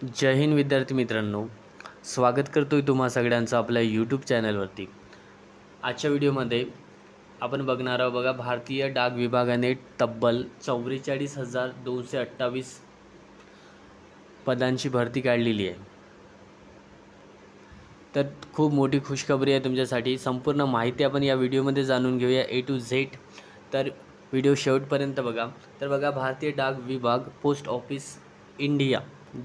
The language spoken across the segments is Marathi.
जय हिंद विद्यार्थी मित्रांनो, स्वागत करतोय तुम्हा सगळ्यांचं आपल्या यूट्यूब चॅनलवरती। आजच्या व्हिडिओमध्ये आपण बघणार आहोत बघा, भारतीय डाक विभागाने तब्बल 44,228 पदांची भरती काढलेली आहे। तर खूप मोठी खुशखबरी आहे तुमच्यासाठी। संपूर्ण माहिती आपण या व्हिडिओमध्ये जाणून घेऊया A to Z। तर व्हिडिओ शेवटपर्यंत बघा। तर बघा, भारतीय डाक विभाग पोस्ट ऑफिस इंडिया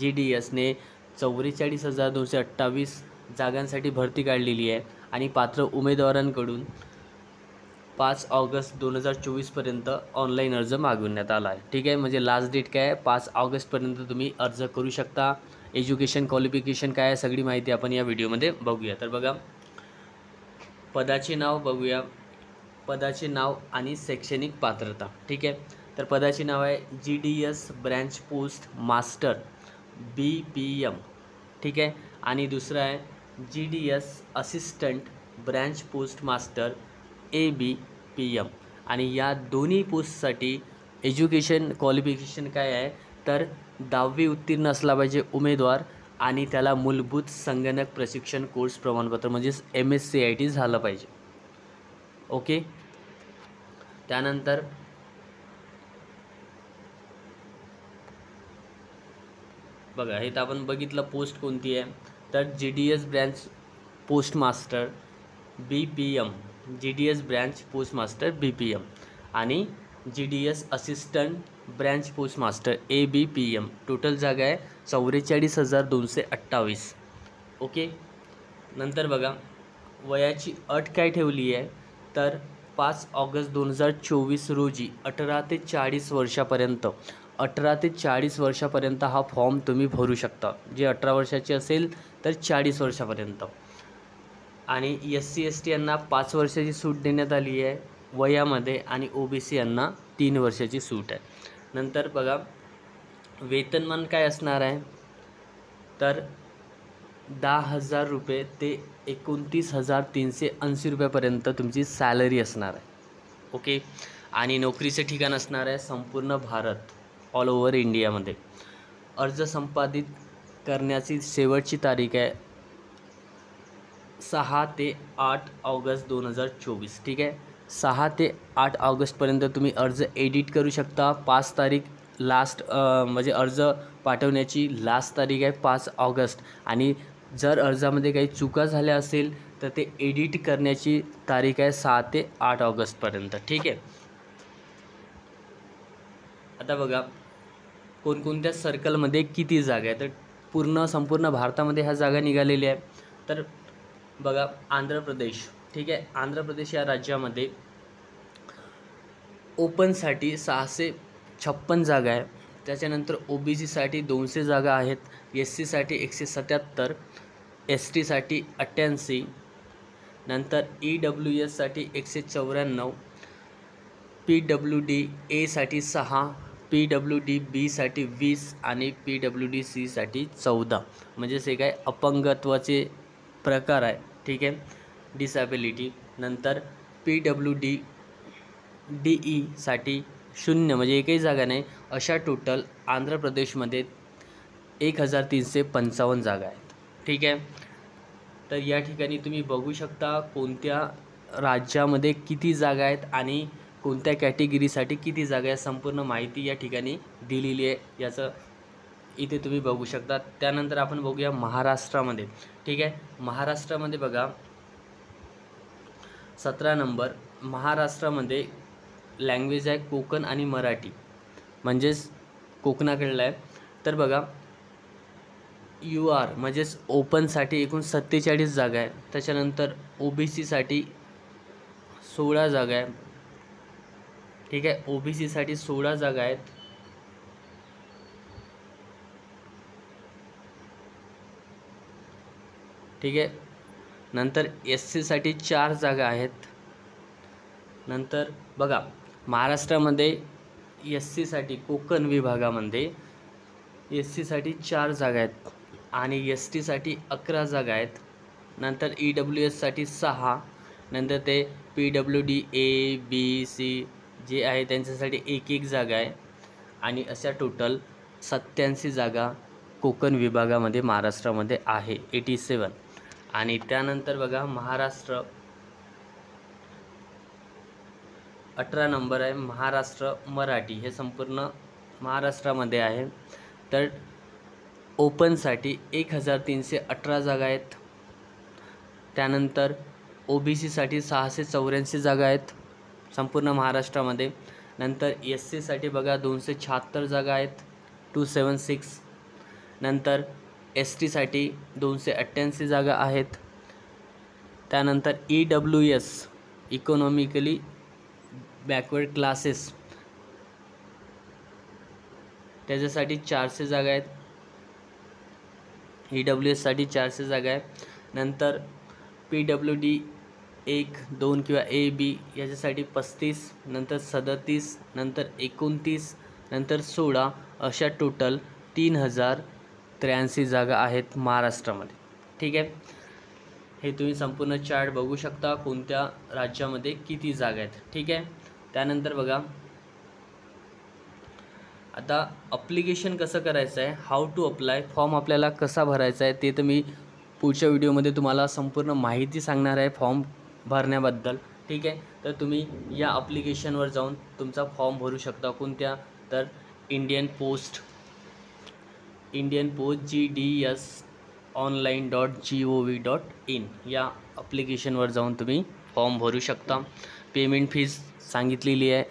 GDS ने 44,228 जागांसाठी भरती काढलेली आहे आणि पात्र उमेदवारांकडून 5 ऑगस्ट 2024 पर्यंत ऑनलाईन अर्ज मागवण्यात आला आहे। ठीक आहे, म्हणजे लास्ट डेट काय आहे, 5 ऑगस्ट पर्यंत तुम्ही अर्ज करू शकता। एज्युकेशन क्वालिफिकेशन काय आहे सगळी माहिती आपण या व्हिडिओमध्ये बघूया। तर बघा, पदाचे नाव बघूया, पदाचे नाव आणि शैक्षणिक पात्रता। ठीक आहे, तर पदाचे नाव आहे GDS branch post master BPM। ठीक आहे, आणि दुसरं आहे GDS assistant branch post master ABPM। आणि या दोन्ही पोस्टसाठी एज्युकेशन क्वालिफिकेशन काय आहे, तर 10वी उत्तीर्ण असला पाहिजे उमेदवार आणि त्याला मूलभूत संगणक प्रशिक्षण कोर्स प्रमाणपत्र म्हणजेच MSCIT झालं पाहिजे। ओके, त्यानंतर बघा, हे तर आपण बघितलं पोस्ट कोणती आहे, तर GDS branch post master BPM, GDS branch post master BPM आणि GDS assistant branch post master ABPM। Total जागा आहे 44,228। ओके, नंतर बघा, वयाची अट काय ठेवली आहे, तर 5 ऑगस्ट 2024 रोजी 18 ते 40 वर्षापर्यंत 18 ते 40 वर्षापर्यंत हा फॉर्म तुम्ही भरू शकता। जे 18 वर्षाचे असेल तर 40 वर्षापर्यंत। आणि SC ST यांना 5 वर्षाची सूट देण्यात आली आहे वयामध्ये आणि OBC यांना 3 वर्षाची सूट आहे। नंतर बघा, वेतनमान काय असणार आहे, तर 10,000 रुपये ते 29,380 रुपयापर्यंत तुमची सॅलरी असणार आहे। ओके, आणि नोकरीचं ठिकाण असणार आहे संपूर्ण भारत, ऑल ओव्हर इंडियामध्ये। अर्ज संपादित करण्याची शेवटची तारीख आहे 6 ते 8 ऑगस्ट 2024। ठीक आहे, 6 ते 8 ऑगस्टपर्यंत तुम्ही अर्ज एडिट करू शकता। 5 तारीख लास्ट म्हणजे अर्ज पाठवण्याची लास्ट तारीख आहे 5 ऑगस्ट। आणि जर अर्जामध्ये काही चुका झाल्या असेल तर ते एडिट करण्याची तारीख आहे 6 ते 8 ऑगस्टपर्यंत। ठीक आहे, आता बघा, कोणकोणत्या सर्कलमध्ये किती जागा आहे, तर संपूर्ण भारतामध्ये ह्या जागा निघालेल्या आहे। तर बघा, आंध्र प्रदेश, ठीक आहे, आंध्र प्रदेश या राज्यामध्ये ओपनसाठी 656 जागा आहे। त्याच्यानंतर OBC साठी 200 जागा आहेत, SC साठी 177, ST साठी 88, नंतर EWS साठी 194, PWD A साठी 6, PWD B साठी 20 आणि PWD C साठी 14। म्हणजेच हे काय अपंगत्वाचे प्रकार आहे। ठीक आहे, डिसॅबिलिटी। नंतर PWD DE साठी 0, म्हणजे एकही जागा नाही। अशा टोटल आंध्र प्रदेशमध्ये 1,355 जागा आहेत। ठीक आहे, तर या ठिकाणी तुम्ही बघू शकता कोणत्या राज्यामध्ये किती जागा आहेत आणि कोणत्या कॅटेगरीसाठी किती जागा आहेत, संपूर्ण माहिती या ठिकाणी दिलेली आहे, याचं इथे तुम्ही बघू शकता। त्यानंतर आपण बघूया महाराष्ट्रामध्ये। ठीक आहे, महाराष्ट्रामध्ये बघा, 17 नंबर महाराष्ट्रामध्ये लँग्वेज आहे कोकण आणि मराठी, म्हणजेच कोकणाकडलं आहे। तर बघा, UR म्हणजेच ओपनसाठी एकूण 47 जागा आहे। त्याच्यानंतर OBC साठी 16 जागा आहे। ठीक आहे, OBC साठी 16 जागा आहेत। ठीक आहे, नंतर SC साठी 4 जागा आहेत। नंतर बघा, महाराष्ट्रामध्ये SC साठी कोकण विभागामध्ये SC साठी 4 जागा आहेत आणि ST साठी 11 जागा आहेत। नंतर EWS साठी 6, नंतर ते PWD A B C जे आहे त्यांच्यासाठी 1 जागा आहे आणि अशा टोटल 87 जागा कोकण विभागामध्ये महाराष्ट्रामध्ये आहे 87. आणि त्यानंतर बघा महाराष्ट्र 18 नंबर आहे महाराष्ट्र मराठी, हे संपूर्ण महाराष्ट्रामध्ये आहे. तर ओपनसाठी 1318 जागा आहेत. त्यानंतर OBCसाठी 684 जागा आहेत संपूर्ण महाराष्ट्रामध्ये. नंतर SCसाठी बघा 276 जागा आहेत 276. नंतर STसाठी 288 जागा आहेत. त्यानंतर EWS इकॉनॉमिकली बॅकवर्ड क्लासेस त्याच्यासाठी 400 जागा आहेत. EWSसाठी 400 जागा आहे. नंतर PWD 1, 2 किंवा AB याच्यासाठी 35, नंतर 37, नंतर 29, नंतर 16 अशा टोटल 3083 जागा आहेत महाराष्ट्रामध्ये. ठीक आहे, हे तुम्ही संपूर्ण चार्ट बघू शकता कोणत्या राज्यामध्ये किती जागा आहेत. ठीक आहे, त्यानंतर बघा आता अप्लिकेशन कसं करायचं आहे, हाऊ टू अप्लाय, फॉर्म आपल्याला कसा भरायचा आहे ते तर मी पुढच्या व्हिडिओमध्ये तुम्हाला संपूर्ण माहिती सांगणार आहे फॉर्म भरण्याबद्दल. ठीक आहे, तर तुम्ही या ॲप्लिकेशनवर जाऊन तुमचा फॉर्म भरू शकता. कोणत्या, तर इंडियन पोस्ट GDSonline.gov.in या ॲप्लिकेशनवर जाऊन तुम्ही फॉर्म भरू शकता. पेमेंट फीस सांगितलेली आहे.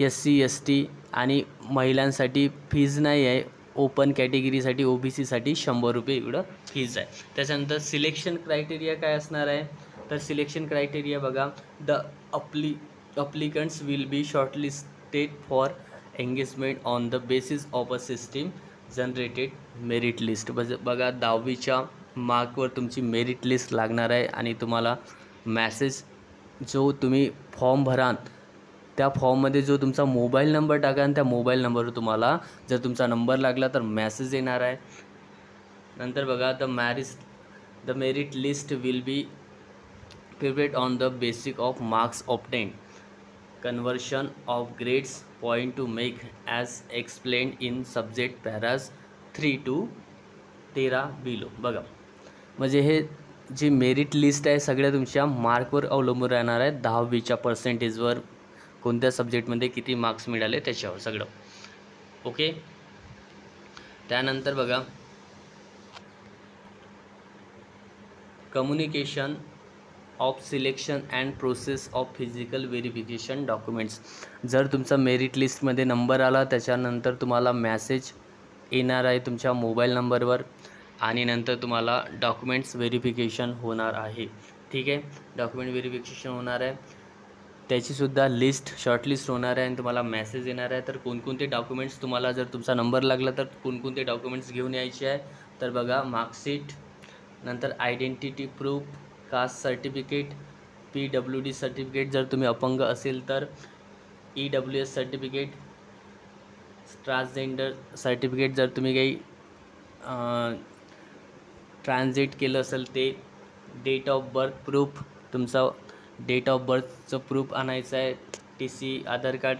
SC ST आणि महिलांसाठी फीज नाही आहे. ओपन कॅटेगरीसाठी OBCसाठी 100 रुपये एवढं फीज आहे. त्याच्यानंतर सिलेक्शन क्रायटेरिया काय असणार आहे, तर सिलेक्शन क्रायटेरिया बघा, the applicants will be shortlisted for engagement on the basis of a system generated merit list. बघा 10वीच्या मार्कवर तुमची मेरिट लिस्ट लागणार आहे आणि तुम्हाला मॅसेज जो तुम्ही फॉर्म भराल त्या फॉर्ममध्ये जो तुमचा मोबाईल नंबर टाका आणि त्या मोबाईल नंबरवर तुम्हाला जर तुमचा नंबर लागला तर मॅसेज येणार आहे. नंतर बघा the merit list will be prepared on the basic of marks obtained, conversion of grades point to make as explained in subject paras 3 to 13 below. बघा म्हणजे हे जी मेरिट लिस्ट आहे सगळ्या तुमच्या मार्कवर अवलंबून राहणार आहे. 10वीच्या पर्सेंटेजवर कोणत्या सब्जेक्टमध्ये किती मार्क्स मिळाले त्याच्यावर सगळं. ओके, त्यानंतर बघा communication of selection and process of physical verification documents. जर तुमचा मेरिट लिस्टमध्ये नंबर आला त्याच्यानंतर तुम्हाला मॅसेज येणार आहे तुमच्या मोबाईल नंबरवर आणि नंतर तुम्हाला डॉक्युमेंट्स व्हेरिफिकेशन होणार आहे. ठीक आहे, डॉक्युमेंट व्हेरिफिकेशन होणार आहे, त्याचीसुद्धा लिस्ट शॉर्टलिस्ट होणार आहे आणि तुम्हाला मेसेज येणार आहे. तर कोणकोणते डॉक्युमेंट्स तुम्हाला जर तुमचा नंबर लागला तर कोणकोणते डॉक्युमेंट्स घेऊन यायचे आहे, तर बघा मार्कशीट, नंतर identity proof, caste certificate, PWD certificate जर तुम्ही अपंग असेल तर, EWS सर्टिफिकेट, ट्रान्सजेंडर सर्टिफिकेट जर तुम्ही काही ट्रान्झिट केलं असेल ते, डेट ऑफ बर्थ प्रूफ, तुमचा डेट ऑफ बर्थचं प्रूफ आणायचं आहे, TC, आधार कार्ड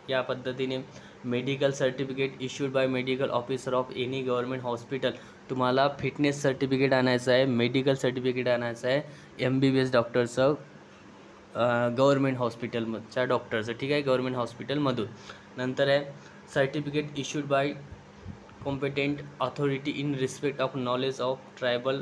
या पद्धतीने. Medical certificate issued bye medical officer of any government hospital, तुम्हाला फिटनेस सर्टिफिकेट आणायचं आहे, मेडिकल सर्टिफिकेट आणायचं आहे MBBS डॉक्टरचं, गव्हर्मेंट हॉस्पिटलच्या डॉक्टरचं. ठीक आहे, गव्हर्मेंट हॉस्पिटलमधून. नंतर आहे certificate issued by competent authority in respect of knowledge of tribal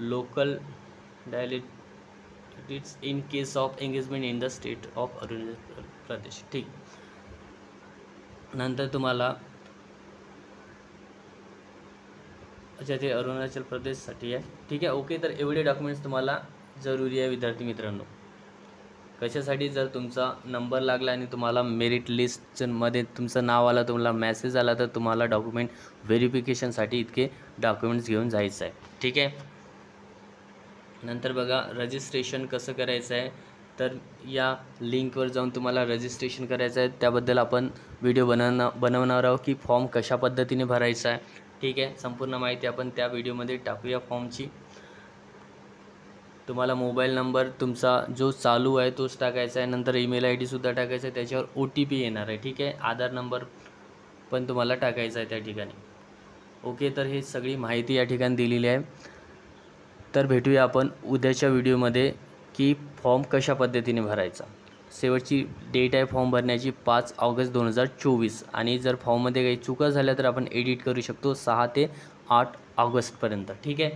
local dialects in case of engagement in the state of Arunachal Pradesh. ठीक, नंतर तुम्हाला अच्छा ते अरुणाचल प्रदेशसाठी आहे. ठीक आहे, ओके. तर एवढे डॉक्युमेंट्स तुम्हाला जरुरी आहे विद्यार्थी मित्रांनो. कशासाठी, जर तुमचा नंबर लागला आणि तुम्हाला मेरिट लिस्टमध्ये तुमचं नाव आलं, तुम्हाला मॅसेज आला, तर तुम्हाला डॉक्युमेंट व्हेरिफिकेशनसाठी इतके डॉक्युमेंट्स घेऊन जायचं आहे. ठीक आहे, नंतर बघा रजिस्ट्रेशन कसं करायचं आहे, तर या लिंकवर जाऊन तुम्हाला रजिस्ट्रेशन करायचं आहे. त्याबद्दल आपण व्हिडिओ बनवणार आहोत की फॉर्म कशा पद्धतीने भरायचा आहे. ठीक आहे, संपूर्ण माहिती आपण त्या व्हिडिओमध्ये टाकूया फॉर्मची. तुम्हाला मोबाईल नंबर तुमचा जो चालू आहे तोच टाकायचा आहे, नंतर ईमेल ID सुद्धा टाकायचा आहे, त्याच्यावर OTP येणार आहे. ठीक आहे, आधार नंबर पण तुम्हाला टाकायचा आहे त्या ठिकाणी. ओके, तर हे सगळी माहिती या ठिकाणी दिलेली आहे. तर भेटूया आपण उद्याच्या व्हिडिओमध्ये की फॉर्म कशा पद्धतीने भरायचा. शेवटची डेट आहे फॉर्म भरण्याची 5 ऑगस्ट 2024 आणि जर फॉर्ममध्ये काही चुका झाल्या तर आपण एडिट करू शकतो 6 ते 8 ऑगस्टपर्यंत. ठीक आहे.